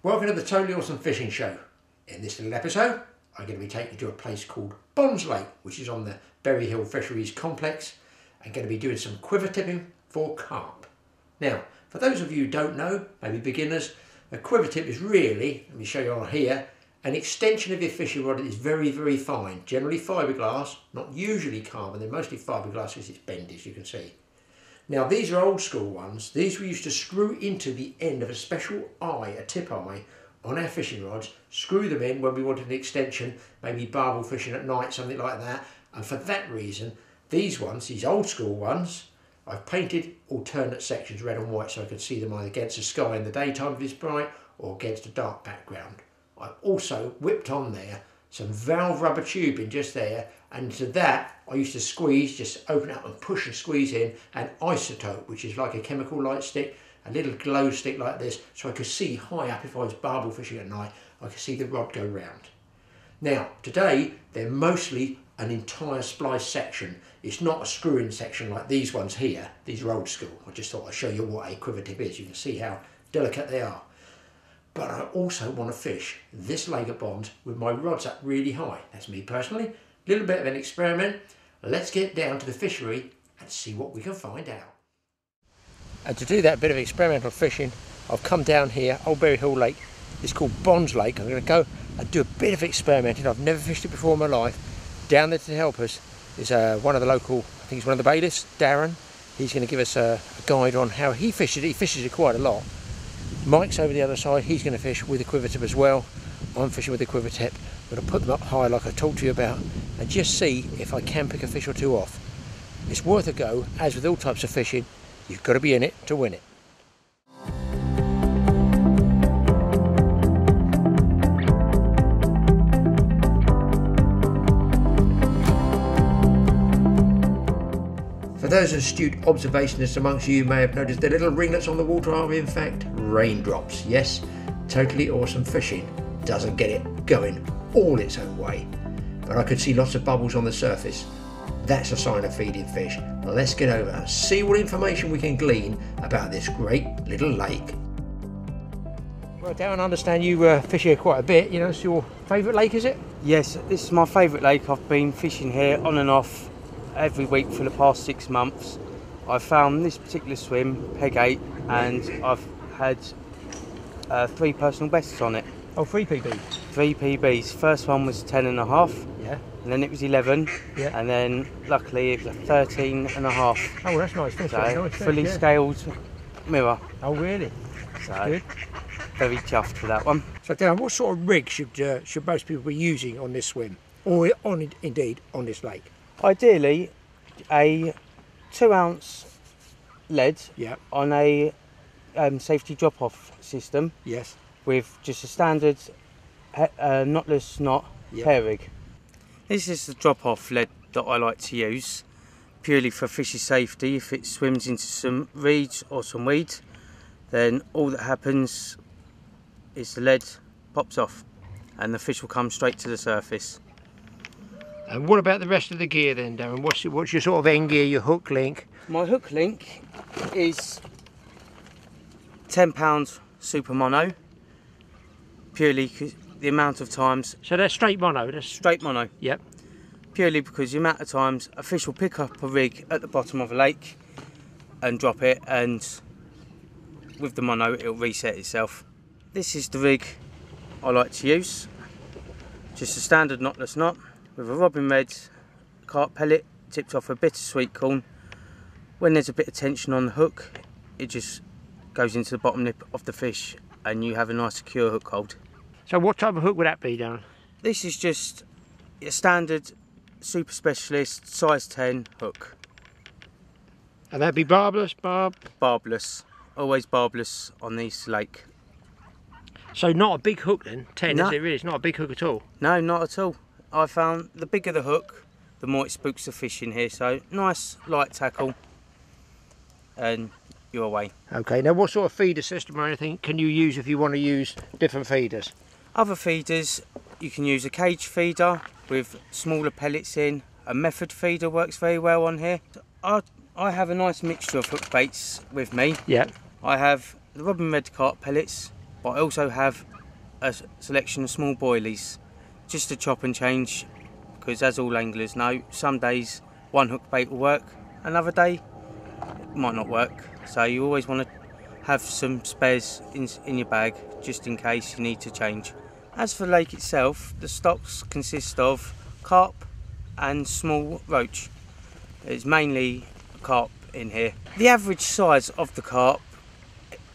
Welcome to the Totally Awesome Fishing Show. In this little episode, I'm going to be taking you to a place called Bonds Lake, which is on the Berry Hill Fisheries Complex, and going to be doing some quiver tipping for carp. Now, for those of you who don't know, maybe beginners, a quiver tip is really, let me show you on here, an extension of your fishing rod that is very, very fine, generally fiberglass, not usually carbon, they're mostly fiberglass because it's bendy, as you can see. Now these are old school ones. These we used to screw into the end of a special eye, a tip eye, on our fishing rods, screw them in when we wanted an extension, maybe barbel fishing at night, something like that. And for that reason, these ones, these old school ones, I've painted alternate sections red and white so I could see them either against the sky in the daytime if it's bright or against a dark background. I've also whipped on there some valve rubber tubing just there, and to that I used to squeeze, just open it up and push and squeeze in an isotope, which is like a chemical light stick, a little glow stick like this, so I could see high up if I was barbel fishing at night, I could see the rod go round. Now today they're mostly an entire splice section. It's not a screw-in section like these ones here. These are old school. I just thought I'd show you what a quiver tip is. You can see how delicate they are. But I also want to fish this lake of Bonds with my rods up really high. That's me personally. A little bit of an experiment. Let's get down to the fishery and see what we can find out. And to do that bit of experimental fishing, I've come down here, Old Berry Hill Lake. It's called Bonds Lake. I'm going to go and do a bit of experimenting. I've never fished it before in my life. Down there to help us is one of the local, I think he's one of the bailiffs, Darren. He's going to give us a guide on how he fishes it. He fishes it quite a lot. Mike's over the other side, he's going to fish with a quiver tip as well. I'm fishing with a quiver tip. I'm going to put them up high like I talked to you about and just see if I can pick a fish or two off. It's worth a go. As with all types of fishing, you've got to be in it to win it. For those astute observationists amongst you may have noticed the little ringlets on the water are in fact raindrops. Yes, totally awesome fishing doesn't get it going all its own way. But I could see lots of bubbles on the surface. That's a sign of feeding fish. Now let's get over and see what information we can glean about this great little lake. Well, Darren, I understand you fish here quite a bit. You know, it's your favourite lake, is it? Yes, this is my favourite lake. I've been fishing here on and off every week for the past 6 months. I've found this particular swim, peg 8, and I've had 3 personal bests on it. Oh, 3 PBs? 3 PBs. First one was 10.5. Yeah. And then it was 11. Yeah. And then luckily it was a 13.5. Oh, well, that's nice fish. So nice fish, fully scaled mirror. Oh, really? So good. Very chuffed for that one. So, Darren, what sort of rig should most people be using on this swim, or indeed on this lake? Ideally, a 2-ounce lead on a safety drop-off system. Yes. With just a standard knotless knot pair rig. This is the drop-off lead that I like to use, purely for fishy safety. If it swims into some reeds or some weeds, then all that happens is the lead pops off and the fish will come straight to the surface. And what about the rest of the gear then, Darren? What's your sort of end gear, your hook link? My hook link is £10 super mono, purely because the amount of times... So that's straight mono? Straight mono. Yep. Purely because the amount of times a fish will pick up a rig at the bottom of a lake and drop it, and with the mono it'll reset itself. This is the rig I like to use. Just a standard knotless knot with a Robin Red carp pellet tipped off a bittersweet corn. When there's a bit of tension on the hook, it just goes into the bottom lip of the fish and you have a nice secure hook hold. So what type of hook would that be, Darren? This is just a standard super specialist size 10 hook. And that'd be barbless, Barbless. Always barbless on these lake. So not a big hook then? 10, no. Is it really? It's not a big hook at all? No, not at all. I found the bigger the hook, the more it spooks the fish in here. So nice light tackle and you're away. Okay, now what sort of feeder system or anything can you use if you want to use different feeders? Other feeders, you can use a cage feeder with smaller pellets in. A method feeder works very well on here. I have a nice mixture of hook baits with me. Yeah. I have the Robin Red carp pellets, but I also have a selection of small boilies, just to chop and change, because as all anglers know, some days one hook bait will work, another day it might not work, so you always want to have some spares in your bag just in case you need to change. As for the lake itself, the stocks consist of carp and small roach. It's mainly carp in here. The average size of the carp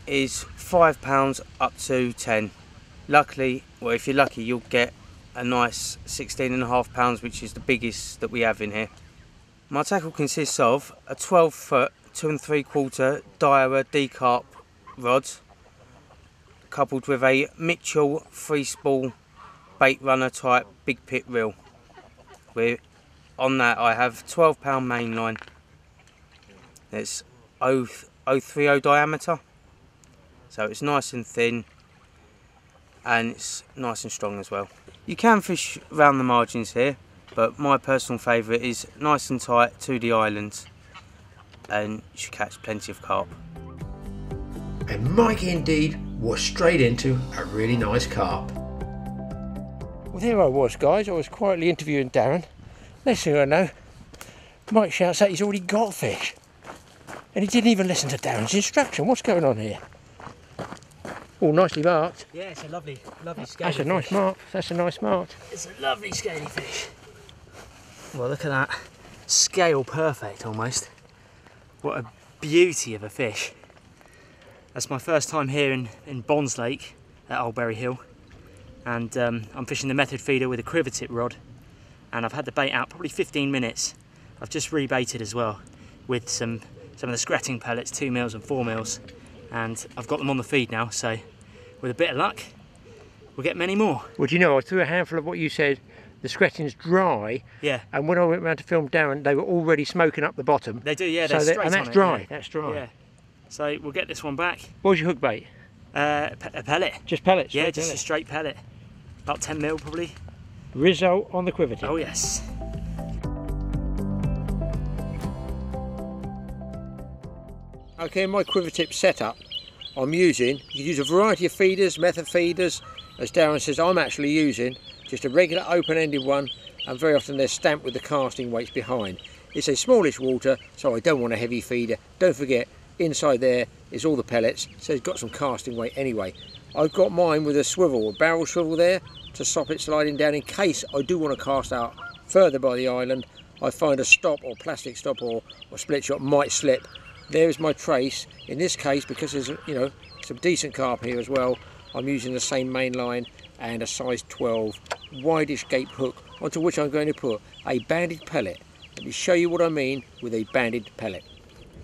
is £5 up to 10. Luckily, well, if you're lucky, you'll get a nice 16.5 which is the biggest that we have in here. My tackle consists of a 12 foot 2 3/4 Dyer D-carp rod, coupled with a Mitchell free spool bait runner type big pit reel. On that I have 12-pound main line. It's 0.030 diameter, so it's nice and thin and it's nice and strong as well. You can fish around the margins here, but my personal favourite is nice and tight to the island, and you should catch plenty of carp. And Mike indeed was straight into a really nice carp. Well, there I was, guys. I was quietly interviewing Darren. Next thing I know, Mike shouts out he's already got fish. And he didn't even listen to Darren's instruction. What's going on here? Oh, nicely marked. Yeah, it's a lovely scaly That's a nice fish. mark. That's a nice mark. It's a lovely scaly fish. Well, look at that. Scale perfect, almost. What a beauty of a fish. That's my first time here in Bonds Lake at Old Berry Hill. And I'm fishing the method feeder with a Quivertip rod. And I've had the bait out probably 15 minutes. I've just rebaited as well with some of the scratting pellets, 2 mils and 4 mils. And I've got them on the feed now, so with a bit of luck, we'll get many more. Well, do you know, I threw a handful of what you said, the scratching's dry. Yeah. And when I went round to film Darren, they were already smoking up the bottom. They do, yeah, they're So straight and that's on it, dry, yeah. that's dry. Yeah. So we'll get this one back. What was your hook bait? A pellet. Just pellets? Yeah, straight just a pellet. straight pellet. About 10 mil probably. Rizzo on the Quivertip. Oh yes. Okay, my Quivertip setup, I'm using, you can use a variety of feeders, method feeders. As Darren says, I'm actually using just a regular open-ended one, and very often they're stamped with the casting weights behind. It's a smallish water, so I don't want a heavy feeder. Don't forget, inside there is all the pellets, so it's got some casting weight anyway. I've got mine with a swivel, a barrel swivel there, to stop it sliding down in case I do want to cast out further by the island. I find a stop or plastic stop or split shot might slip. There is my trace. In this case, because there's some decent carp here as well, I'm using the same main line and a size 12 wideish gape hook, onto which I'm going to put a banded pellet. Let me show you what I mean with a banded pellet.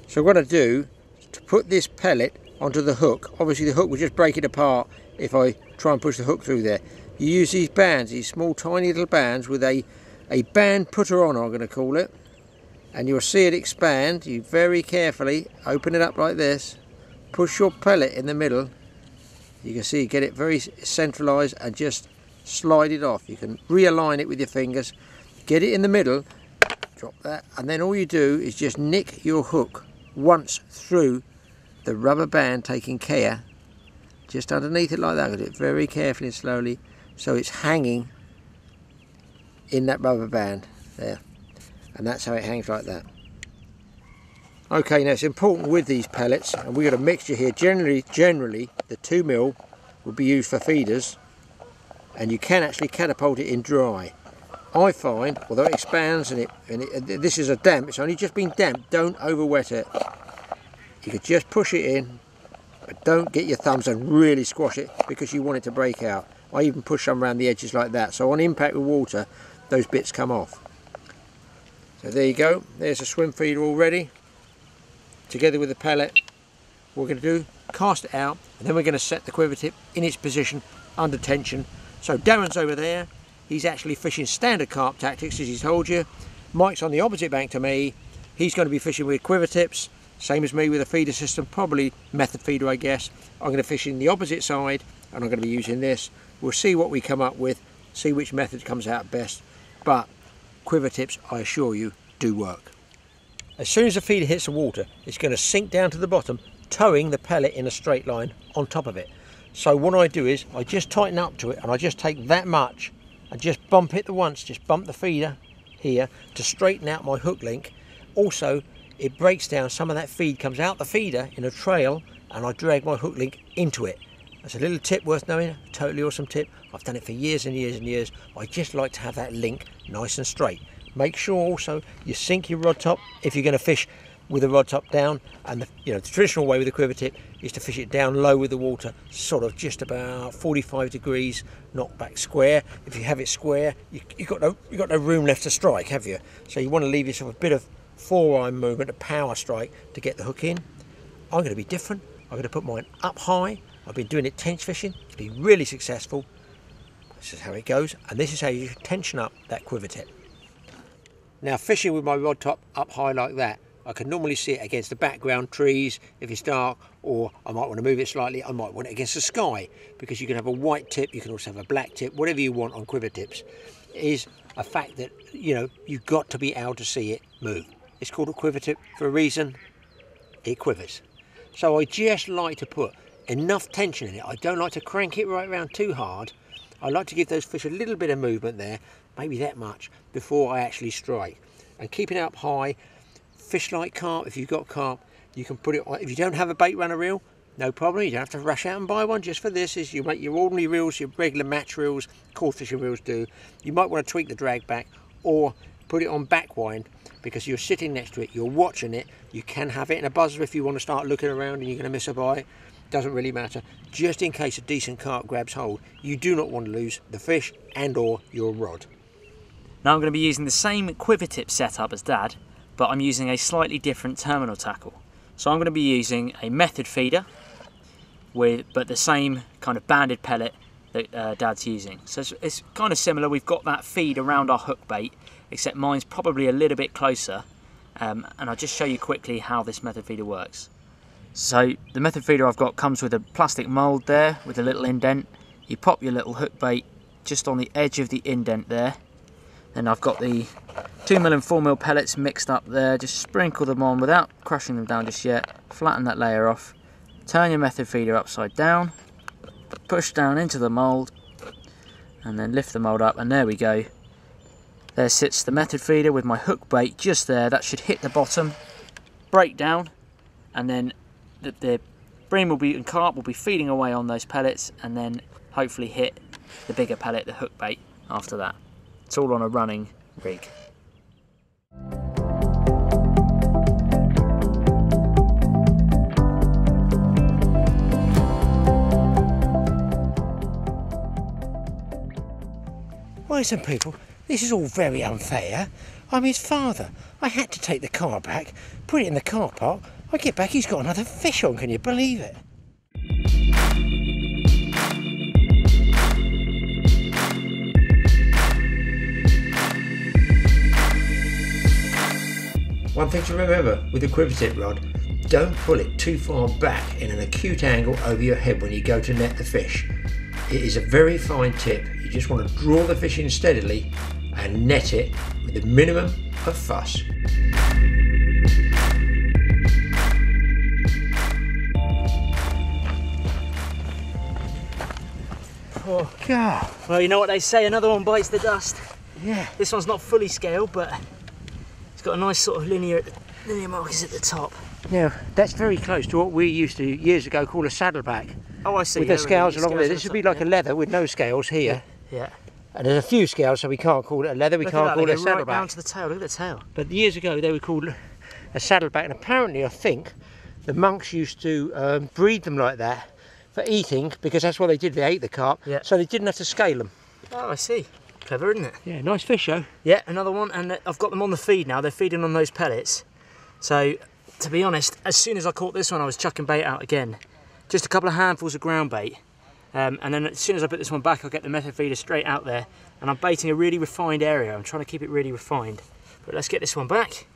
So what I do to put this pellet onto the hook, obviously the hook will just break it apart if I try and push the hook through there. You use these bands, these small tiny little bands with a band putter on, I'm going to call it, and you'll see it expand. You very carefully open it up like this, push your pellet in the middle, you can see, get it very centralised, and just slide it off. You can realign it with your fingers, get it in the middle, drop that, and then all you do is just nick your hook once through the rubber band, taking care, just underneath it like that. Do it very carefully and slowly, so it's hanging in that rubber band there, and that's how it hangs, like that. Okay, now it's important with these pellets, and we've got a mixture here. Generally the 2 mil will be used for feeders, and you can actually catapult it in dry. I find, although it expands and this is a damp, it's only just been damped, don't over wet it. You could just push it in, but don't get your thumbs and really squash it, because you want it to break out. I even push some around the edges like that, so on impact with water those bits come off. So there you go, there's a swim feeder already, together with the pellet. What we're going to do, cast it out, and then we're going to set the Quivertip in its position under tension. So Darren's over there, he's actually fishing standard carp tactics, as he's told you. Mike's on the opposite bank to me, he's going to be fishing with Quivertips, same as me with a feeder system, probably method feeder I guess. I'm going to fish in the opposite side, and I'm going to be using this. We'll see what we come up with, see which method comes out best, but Quivertips, I assure you, do work. As soon as the feeder hits the water, it's going to sink down to the bottom, towing the pellet in a straight line on top of it. So what I do is I just tighten up to it, and I just take that much and just bump it once, just bump the feeder here to straighten out my hook link. Also, it breaks down, some of that feed comes out the feeder in a trail, and I drag my hook link into it. That's a little tip worth knowing, totally awesome tip. I've done it for years and years and years. I just like to have that link nice and straight. Make sure also you sink your rod top if you're going to fish with the rod top down, and the traditional way with the quiver tip is to fish it down low with the water, sort of just about 45 degrees, knock back square. If you have it square, you've got no room left to strike, have you? So you want to leave yourself a bit of forearm movement, a power strike to get the hook in. I'm going to be different. I'm going to put mine up high. I've been doing it tench fishing. It's been really successful. This is how it goes, and this is how you tension up that quiver tip. Now, fishing with my rod top up high like that, I can normally see it against the background trees if it's dark, or I might want to move it slightly. I might want it against the sky, because you can have a white tip, you can also have a black tip, whatever you want on quiver tips. It is a fact that, you've got to be able to see it move. It's called a quiver tip for a reason. It quivers. So I just like to put enough tension in it. I don't like to crank it right around too hard. I like to give those fish a little bit of movement there, maybe that much, before I actually strike. And keeping it up high. Fish like carp, if you've got carp, you can put it on. If you don't have a bait runner reel, no problem, you don't have to rush out and buy one. Just for this, is you make your ordinary reels, your regular match reels, cord fishing reels do. You might want to tweak the drag back, or put it on back wind, because you're sitting next to it, you're watching it. You can have it in a buzzer if you want to start looking around and you're going to miss a bite. Doesn't really matter. Just in case a decent carp grabs hold, you do not want to lose the fish and or your rod. Now I'm going to be using the same quiver tip setup as Dad, but I'm using a slightly different terminal tackle. So I'm going to be using a method feeder but the same kind of banded pellet that Dad's using. So it's kind of similar. We've got that feed around our hook bait, except mine's probably a little bit closer, and I'll just show you quickly how this method feeder works. So the method feeder I've got comes with a plastic mould there with a little indent. You pop your little hook bait just on the edge of the indent there. Then I've got the 2mm and 4mm pellets mixed up there. Just sprinkle them on without crushing them down just yet. Flatten that layer off. Turn your method feeder upside down. Push down into the mould. And then lift the mould up, and there we go. There sits the method feeder with my hook bait just there. That should hit the bottom, break down, and then the bream and carp will be feeding away on those pellets, and then hopefully hit the bigger pellet, the hook bait, after that. It's all on a running rig. Listen, people, this is all very unfair. I'm his father. I had to take the car back, put it in the car park. I get back, he's got another fish on, can you believe it? One thing to remember with the quiver tip rod, don't pull it too far back in an acute angle over your head when you go to net the fish. It is a very fine tip. You just want to draw the fish in steadily and net it with the minimum of fuss. Oh God. Well, you know what they say, another one bites the dust. Yeah. This one's not fully scaled, but it's got a nice sort of linear markers at the top. Now, that's very close to what we used to years ago call a saddleback. Oh, I see. With the scales along there. This would be like a leather with no scales here. Yeah. And there's a few scales, so we can't call it a leather, we can't call it a saddleback. Right down to the tail, look at the tail. But years ago they were called a saddleback, and apparently I think the monks used to breed them like that for eating, because that's what they did, they ate the carp, so they didn't have to scale them. Oh, I see. Clever, isn't it? Yeah, nice fish though. Yeah, another one, and I've got them on the feed now, they're feeding on those pellets. So, to be honest, as soon as I caught this one I was chucking bait out again. Just a couple of handfuls of ground bait. And then as soon as I put this one back, I'll get the method feeder straight out there, and I'm baiting a really refined area. I'm trying to keep it really refined. But let's get this one back,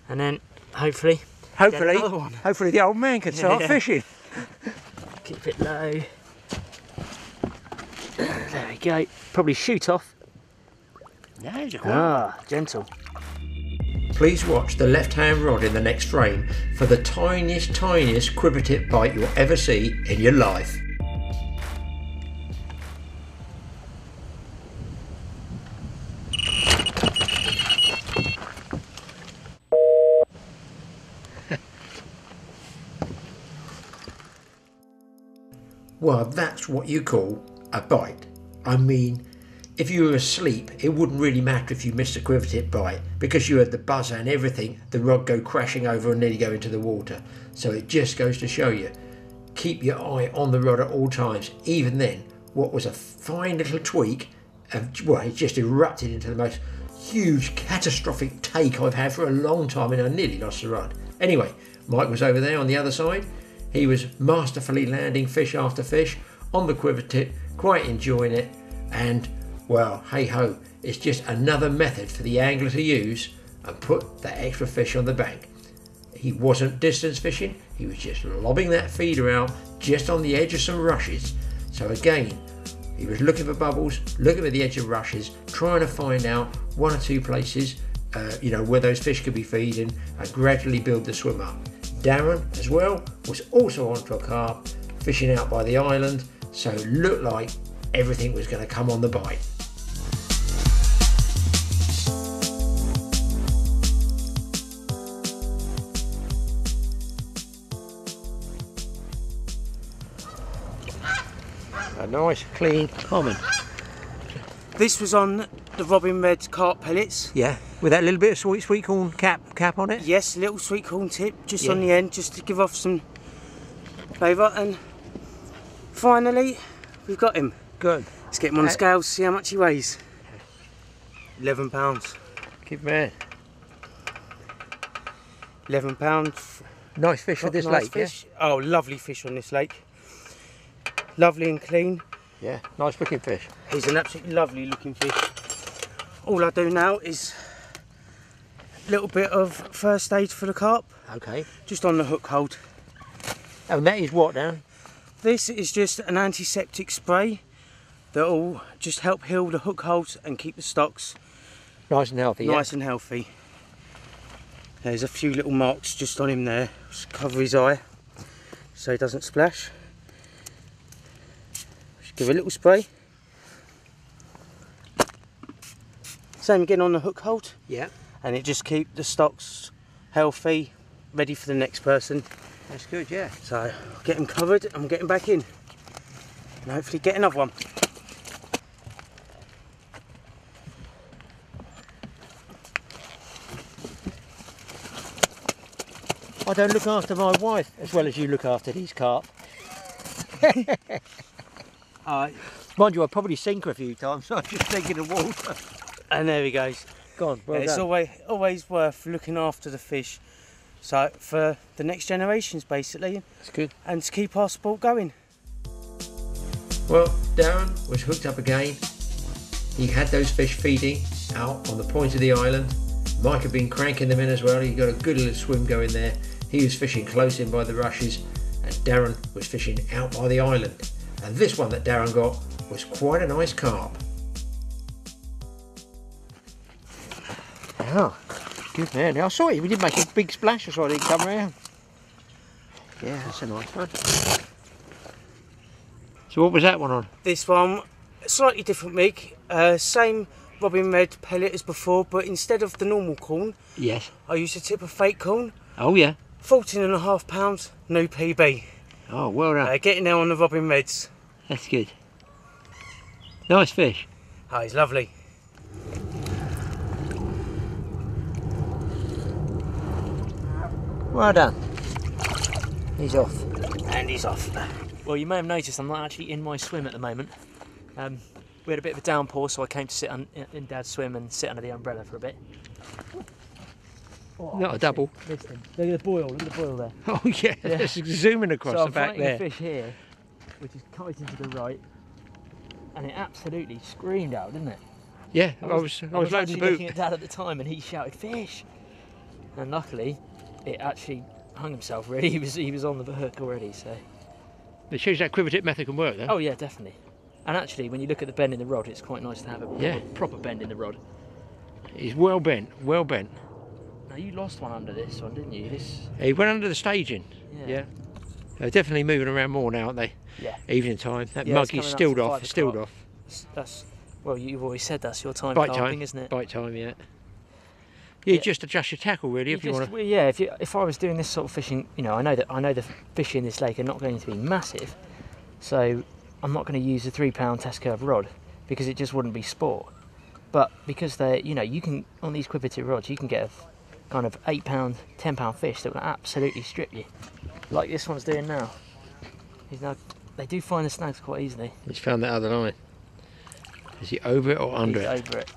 and then hopefully get another one. Hopefully the old man can start fishing. Keep it low. There we go. Probably shoot off. Gentle. Please watch the left-hand rod in the next frame for the tiniest quiver tip bite you'll ever see in your life. Well, that's what you call a bite. I mean, if you were asleep, it wouldn't really matter if you missed a quivertip bite, because you heard the buzzer and everything, the rod go crashing over and nearly go into the water. So it just goes to show you, keep your eye on the rod at all times. Even then, what was a fine little tweak, well, it just erupted into the most huge catastrophic take I've had for a long time, and I nearly lost the rod. Anyway, Mike was over there on the other side. He was masterfully landing fish after fish on the quivertip, quite enjoying it, and well, hey ho, it's just another method for the angler to use and put that extra fish on the bank. He wasn't distance fishing, he was just lobbing that feeder out just on the edge of some rushes. So again, he was looking for bubbles, looking at the edge of rushes, trying to find out one or two places where those fish could be feeding, and gradually build the swim up. Darren as well was also onto a carp, fishing out by the island, so it looked like everything was going to come on the bite. A nice clean common. This was on the Robin Red carp pellets. Yeah, with that little bit of sweet corn cap on it. Yes, little sweet corn tip just on the end, just to give off some flavour. And finally, we've got him. Good. Let's get him on the scales, see how much he weighs. 11 pounds. Good man. 11 pounds. Nice fish for this nice lake, fish. Yeah? Oh, lovely fish on this lake. Lovely and clean. Yeah, nice looking fish. He's an absolutely lovely looking fish. All I do now is a little bit of first aid for the carp. Okay. Just on the hook hold. Oh, and that is what, Darren? This is just an antiseptic spray that will just help heal the hook holes and keep the stocks nice and healthy. Nice and healthy. There's a few little marks just on him there. Just cover his eye so he doesn't splash. Just give a little spray. Same again on the hook hold. Yeah. And it just keeps the stocks healthy, ready for the next person. That's good, yeah. So get him covered and we'll get him back in. And hopefully get another one. I don't look after my wife as well as you look after these carp. Mind you, I've probably sink her a few times, so I'm just thinking of water. And there he goes. God, well It's done. always worth looking after the fish. So for the next generations, basically. That's good. And to keep our sport going. Well, Darren was hooked up again. He had those fish feeding out on the point of the island. Mike had been cranking them in as well. He got a good little swim going there. He was fishing close in by the rushes, and Darren was fishing out by the island. And this one that Darren got was quite a nice carp. Oh, good man. I saw it. We did make a big splash. I saw it come round. Yeah, that's a nice one. So what was that one on? This one, slightly different rig. Same Robin Red pellet as before, but instead of the normal corn, Yes. I used a tip of fake corn. Oh yeah. 14.5 pounds, no PB. Oh, well done. Getting there on the Robin Reds. That's good. Nice fish. Oh, he's lovely. Well done. He's off. And he's off. Well, you may have noticed I'm not actually in my swim at the moment. We had a bit of a downpour, so I came to sit in Dad's swim and sit under the umbrella for a bit. Oh, not a double. Missed him. Look at the boil. Look at the boil there. Oh yeah, it's zooming across So the back I'm there. fighting a fish here, which is kiting to the right, and it absolutely screamed out, didn't it? Yeah, I was loading actually the boot. looking at Dad at the time, and he shouted fish, and luckily, it actually hung himself. Really, he was on the hook already. So. It shows that quivertip method can work, though. Oh yeah, definitely. And actually, when you look at the bend in the rod, it's quite nice to have a proper bend in the rod. He's well bent, well bent. Now you lost one under this one, didn't you? He went under the staging. Yeah. They're definitely moving around more now, aren't they? Yeah. Evening time. That Yeah, mug is it's stilled coming up off. to Stilled 5 off. That's well, you've always said that's your time Bite carping, time, isn't it? Bite time, yeah. You just adjust your tackle really if you want to. Well, yeah, if I was doing this sort of fishing, you know, I know the fish in this lake are not going to be massive, So I'm not going to use a £3 test curve rod because it just wouldn't be sport. But because they're, you know, you can, on these Quivertip rods, you can get a kind of £8, £10 fish that will absolutely strip you. Like this one's doing now. They do find the snags quite easily. He's found that other line. Is he over it or under it? Over it.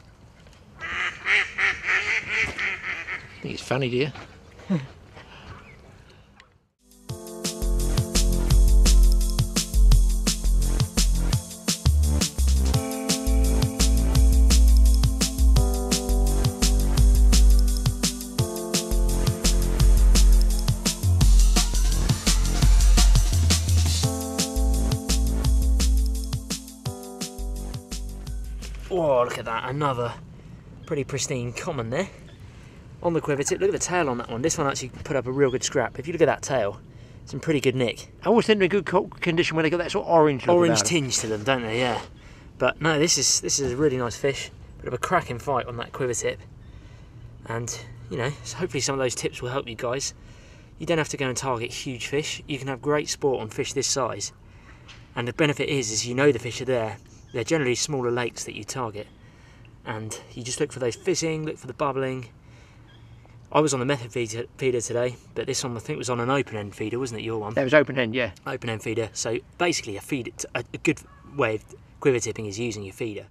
I think it's funny, dear. Oh, look at that, another pretty pristine common there. On the Quivertip, look at the tail on that one. This one actually put up a real good scrap. If you look at that tail, it's in pretty good nick. I always think they're in good condition when they got that sort of orange look Orange about tinge to them, don't they? Yeah. But no, this is a really nice fish. Bit of a cracking fight on that Quivertip. And, you know, so hopefully some of those tips will help you guys. You don't have to go and target huge fish. You can have great sport on fish this size. And the benefit is you know the fish are there. They're generally smaller lakes that you target, and you just look for those fizzing, look for the bubbling. I was on the method feeder today, but this one I think was on an open end feeder, wasn't it, your one? That was open end, yeah. Open end feeder, so basically a good way of quiver tipping is using your feeder.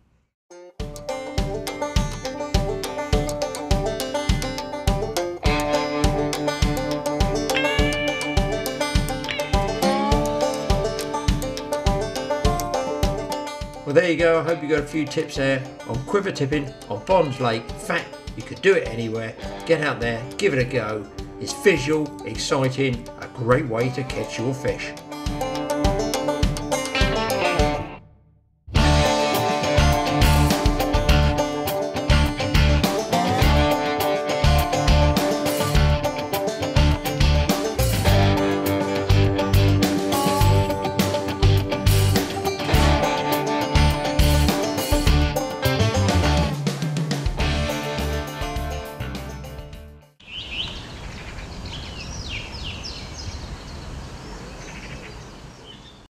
Well, there you go. I hope you got a few tips there on quiver tipping on Bonds Lake. In fact, you could do it anywhere. Get out there, give it a go. It's visual, exciting, a great way to catch your fish.